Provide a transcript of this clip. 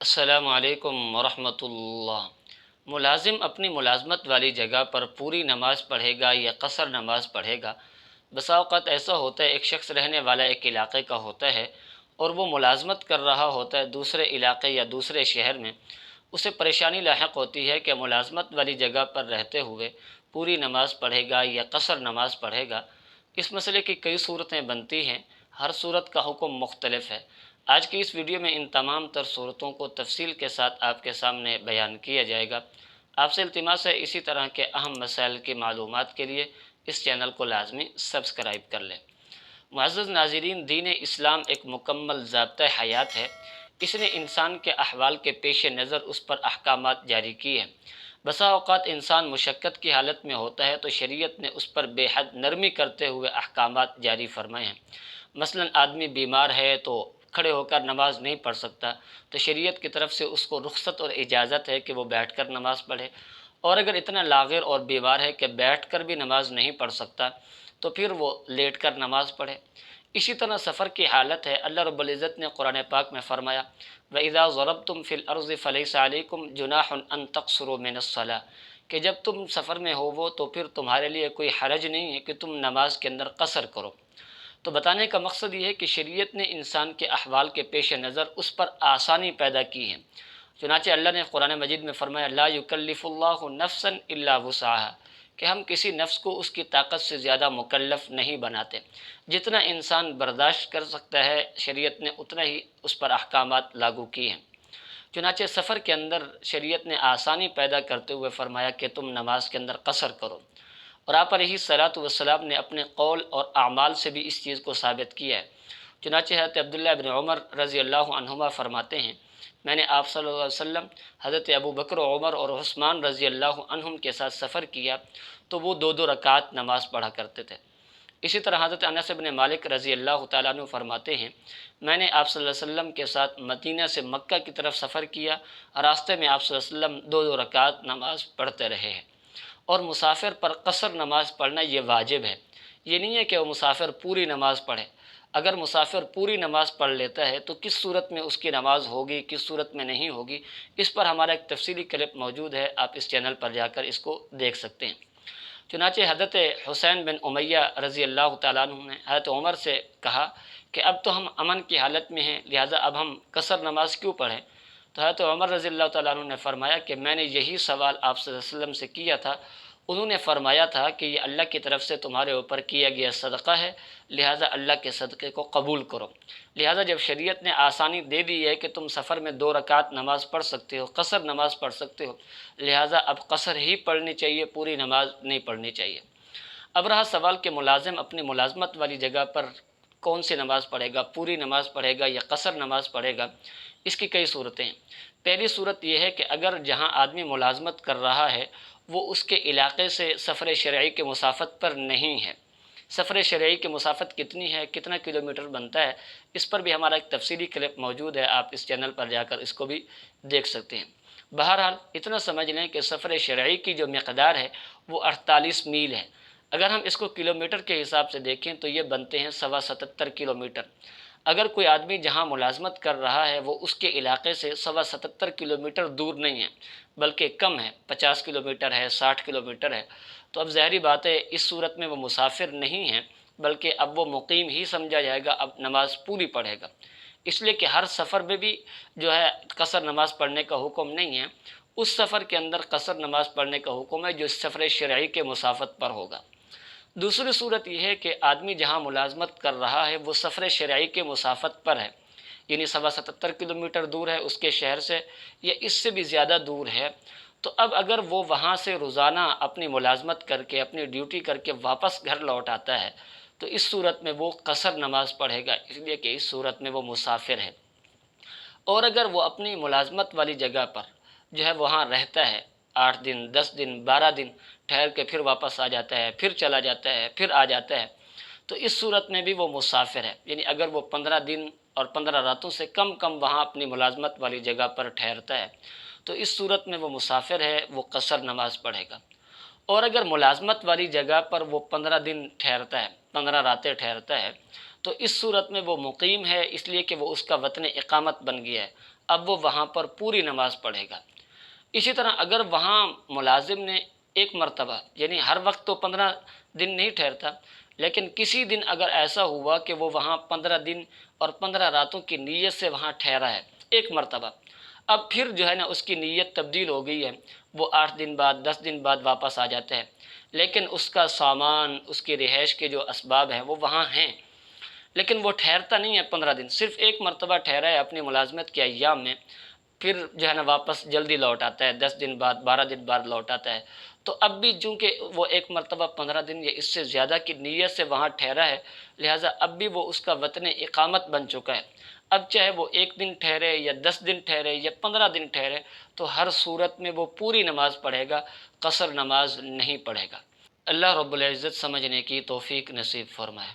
السلام علیکم ورحمۃ اللہ۔ ملازم اپنی ملازمت والی جگہ پر پوری نماز پڑھے گا یا قصر نماز پڑھے گا؟ بسا اوقات ایسا ہوتا ہے، ایک شخص رہنے والا ایک علاقے کا ہوتا ہے اور وہ ملازمت کر رہا ہوتا ہے دوسرے علاقے یا دوسرے شہر میں۔ اسے پریشانی لاحق ہوتی ہے کہ ملازمت والی جگہ پر رہتے ہوئے پوری نماز پڑھے گا یا قصر نماز پڑھے گا۔ اس مسئلے کی کئی صورتیں بنتی ہیں، ہر صورت کا حکم مختلف ہے۔ آج کی اس ویڈیو میں ان تمام تر صورتوں کو تفصیل کے ساتھ آپ کے سامنے بیان کیا جائے گا۔ آپ سے التماس ہے اسی طرح کے اہم مسائل کی معلومات کے لیے اس چینل کو لازمی سبسکرائب کر لیں۔ معزز ناظرین، دین اسلام ایک مکمل ضابطۂ حیات ہے۔ اس نے انسان کے احوال کے پیش نظر اس پر احکامات جاری کیے ہیں۔ بسا اوقات انسان مشقت کی حالت میں ہوتا ہے تو شریعت نے اس پر بے حد نرمی کرتے ہوئے احکامات جاری فرمائے ہیں۔ مثلا آدمی بیمار ہے تو کھڑے ہو کر نماز نہیں پڑھ سکتا، تو شریعت کی طرف سے اس کو رخصت اور اجازت ہے کہ وہ بیٹھ کر نماز پڑھے۔ اور اگر اتنا لاغر اور بیمار ہے کہ بیٹھ کر بھی نماز نہیں پڑھ سکتا تو پھر وہ لیٹ کر نماز پڑھے۔ اسی طرح سفر کی حالت ہے، اللہ رب العزت نے قرآن پاک میں فرمایا وَإِذَا ضَرَبْتُمْ فِي الْأَرْضِ فَلَيْسَ عَلَيْكُمْ جُنَاحٌ أَن تَقْصُرُوا مِنَ الصَّلَاةِ، کہ جب تم سفر میں ہو تو پھر تمہارے لیے کوئی حرج نہیں ہے کہ تم نماز کے اندر قصر کرو۔ تو بتانے کا مقصد یہ ہے کہ شریعت نے انسان کے احوال کے پیش نظر اس پر آسانی پیدا کی ہے۔ چنانچہ اللہ نے قرآن مجید میں فرمایا لا یکلف اللہ نفسا الا وسعها، کہ ہم کسی نفس کو اس کی طاقت سے زیادہ مکلف نہیں بناتے۔ جتنا انسان برداشت کر سکتا ہے شریعت نے اتنا ہی اس پر احکامات لاگو کیے ہیں۔ چنانچہ سفر کے اندر شریعت نے آسانی پیدا کرتے ہوئے فرمایا کہ تم نماز کے اندر قصر کرو، اور آپ علیہ الصلاۃ والسلام نے اپنے قول اور اعمال سے بھی اس چیز کو ثابت کیا ہے۔ چنانچہ حضرت عبداللہ بن عمر رضی اللہ عنہما فرماتے ہیں میں نے آپ صلی اللہ علیہ وسلم، حضرت ابو بکر و عمر اور عثمان رضی اللہ عنہم کے ساتھ سفر کیا تو وہ دو دو رکعت نماز پڑھا کرتے تھے۔ اسی طرح حضرت انس بن مالک رضی اللہ تعالیٰ عنہ فرماتے ہیں میں نے آپ صلی اللہ علیہ وسلم کے ساتھ مدینہ سے مکہ کی طرف سفر کیا، راستے میں آپ صلی اللہ علیہ وسلم دو دو رکعت نماز پڑھتے رہے ہیں۔ اور مسافر پر قصر نماز پڑھنا یہ واجب ہے، یہ نہیں ہے کہ وہ مسافر پوری نماز پڑھے۔ اگر مسافر پوری نماز پڑھ لیتا ہے تو کس صورت میں اس کی نماز ہوگی، کس صورت میں نہیں ہوگی، اس پر ہمارا ایک تفصیلی کلپ موجود ہے، آپ اس چینل پر جا کر اس کو دیکھ سکتے ہیں۔ چنانچہ حضرت حسین بن امیہ رضی اللہ تعالیٰ عنہ نے حضرت عمر سے کہا کہ اب تو ہم امن کی حالت میں ہیں، لہٰذا اب ہم قصر نماز کیوں پڑھیں؟ تو حضرت عمر رضی اللہ تعالیٰ عنہ نے فرمایا کہ میں نے یہی سوال آپ صلی اللہ علیہ وسلم سے کیا تھا، انہوں نے فرمایا تھا کہ یہ اللہ کی طرف سے تمہارے اوپر کیا گیا صدقہ ہے، لہٰذا اللہ کے صدقے کو قبول کرو۔ لہٰذا جب شریعت نے آسانی دے دی ہے کہ تم سفر میں دو رکعت نماز پڑھ سکتے ہو، قصر نماز پڑھ سکتے ہو، لہٰذا اب قصر ہی پڑھنی چاہیے، پوری نماز نہیں پڑھنی چاہیے۔ اب رہا سوال کہ ملازم اپنی ملازمت والی جگہ پر کون سی نماز پڑھے گا، پوری نماز پڑھے گا یا قصر نماز پڑھے گا؟ اس کی کئی صورتیں ہیں۔ پہلی صورت یہ ہے کہ اگر جہاں آدمی ملازمت کر رہا ہے وہ اس کے علاقے سے سفر شرعی کے مسافت پر نہیں ہے۔ سفر شرعی کی مسافت کتنی ہے، کتنا کلومیٹر بنتا ہے، اس پر بھی ہمارا ایک تفصیلی کلپ موجود ہے، آپ اس چینل پر جا کر اس کو بھی دیکھ سکتے ہیں۔ بہرحال اتنا سمجھ لیں کہ سفر شرعی کی جو مقدار ہے وہ 48 میل ہے۔ اگر ہم اس کو کلومیٹر کے حساب سے دیکھیں تو یہ بنتے ہیں 77 کلومیٹر۔ اگر کوئی آدمی جہاں ملازمت کر رہا ہے وہ اس کے علاقے سے 77 کلومیٹر دور نہیں ہے بلکہ کم ہے، 50 کلومیٹر ہے، 60 کلومیٹر ہے، تو اب ظاہری بات ہے اس صورت میں وہ مسافر نہیں ہے بلکہ اب وہ مقیم ہی سمجھا جائے گا، اب نماز پوری پڑھے گا۔ اس لیے کہ ہر سفر میں بھی جو ہے قصر نماز پڑھنے کا حکم نہیں ہے، اس سفر کے اندر قصر نماز پڑھنے کا حکم ہے جو سفر شرعی کے مسافت پر ہوگا۔ دوسری صورت یہ ہے کہ آدمی جہاں ملازمت کر رہا ہے وہ سفر شرعی کے مسافت پر ہے، یعنی 77 کلومیٹر دور ہے اس کے شہر سے یا اس سے بھی زیادہ دور ہے، تو اب اگر وہ وہاں سے روزانہ اپنی ملازمت کر کے اپنی ڈیوٹی کر کے واپس گھر لوٹ آتا ہے تو اس صورت میں وہ قصر نماز پڑھے گا، اس لیے کہ اس صورت میں وہ مسافر ہے۔ اور اگر وہ اپنی ملازمت والی جگہ پر جو ہے وہاں رہتا ہے 8 دن 10 دن 12 دن ٹھہر کے پھر واپس آ جاتا ہے، پھر چلا جاتا ہے، پھر آ جاتا ہے، تو اس صورت میں بھی وہ مسافر ہے۔ یعنی اگر وہ 15 دن اور 15 راتوں سے کم وہاں اپنی ملازمت والی جگہ پر ٹھہرتا ہے تو اس صورت میں وہ مسافر ہے، وہ قصر نماز پڑھے گا۔ اور اگر ملازمت والی جگہ پر وہ 15 دن ٹھہرتا ہے، 15 راتیں ٹھہرتا ہے، تو اس صورت میں وہ مقیم ہے، اس لیے کہ وہ اس کا وطن اقامت بن گیا ہے۔ اب وہ وہاں پر پوری نماز پڑھے گا۔ اسی طرح اگر وہاں ملازم نے ایک مرتبہ، یعنی ہر وقت تو 15 دن نہیں ٹھہرتا، لیکن کسی دن اگر ایسا ہوا کہ وہ وہاں 15 دن اور 15 راتوں کی نیت سے وہاں ٹھہرا ہے ایک مرتبہ، اب پھر جو ہے نا اس کی نیت تبدیل ہو گئی ہے، وہ 8 دن بعد 10 دن بعد واپس آ جاتا ہے، لیکن اس کا سامان، اس کی رہائش کے جو اسباب ہیں وہ وہاں ہیں، لیکن وہ ٹھہرتا نہیں ہے 15 دن، صرف ایک مرتبہ ٹھہرا ہے اپنی ملازمت کے ایام میں، پھر جو ہے نا واپس جلدی لوٹ آتا ہے، 10 دن بعد 12 دن بعد لوٹ آتا ہے، تو اب بھی چونکہ وہ ایک مرتبہ 15 دن یا اس سے زیادہ کی نیت سے وہاں ٹھہرا ہے، لہٰذا اب بھی وہ اس کا وطن اقامت بن چکا ہے۔ اب چاہے وہ ایک دن ٹھہرے یا 10 دن ٹھہرے یا 15 دن ٹھہرے، تو ہر صورت میں وہ پوری نماز پڑھے گا، قصر نماز نہیں پڑھے گا۔ اللہ رب العزت سمجھنے کی توفیق نصیب فرمائے۔